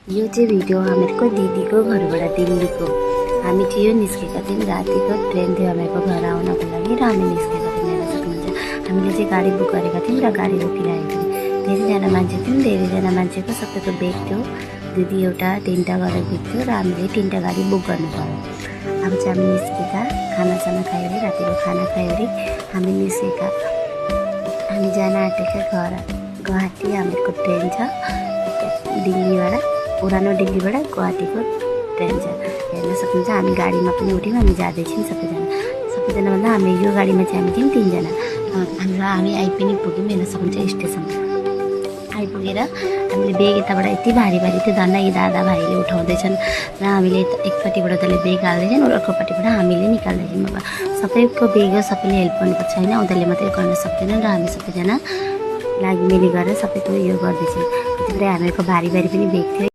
यो चाहिँ भिडियो हामीहरूको दिदीको घरबाट दिल्लीको। हामी चाहिँ यो निस्केका थियौँ, रातिको ट्रेन थियो हामीहरूको घर आउनको लागि र हामी निस्केका थियौँ। हेर्न सक्नुहुन्छ हामीले चाहिँ गाडी बुक गरेका थियौँ र गाडी रोकिरहेको थियौँ। धेरैजना मान्छे थियौँ, धेरैजना मान्छेको सबैको बेग थियो। दिदी एउटा 3टा गरेर बेग थियो र हामीले 3टा गाडी बुक गर्नु पर्यो। अब चाहिँ हामी निस्केका, खानासाना खायो, रातिको खाना खायो, हामी निस्केका। हामी जान आँटेका घर गुवाहाटी। हामीहरूको ट्रेन छ दिल्लीबाट, पुरानो दिल्लीबाट गुवाहाटीको ट्रेन छ। हेर्न सक्नुहुन्छ हामी गाडीमा पनि उठ्यौँ, हामी जाँदैछौँ सबैजना भन्दा हामी यो गाडीमा चाहिँ हामी थियौँ 3जना। हामी आइ पनि पुग्यौँ। हेर्न सक्नुहुन्छ स्टेसनमा आइपुगेर हामीले बेग यताबाट यति भारी थियो, धन्न यी दादा भाइले उठाउँदैछन् र हामीले एकपट्टिबाट त्यसले बेग हाल्दैछन्, अर्कोपट्टिबाट हामीले निकाल्दैछौँ। अब सबैको बेग हो, सबैले हेल्प गर्नुपर्छ होइन, उनीहरूले मात्रै गर्न सक्दैनन् र हामी सबैजना लागि मिली गरेर सबैको यो गर्दैछौँ। त्यतिखेर हामीहरूको भारी पनि बेग थियो।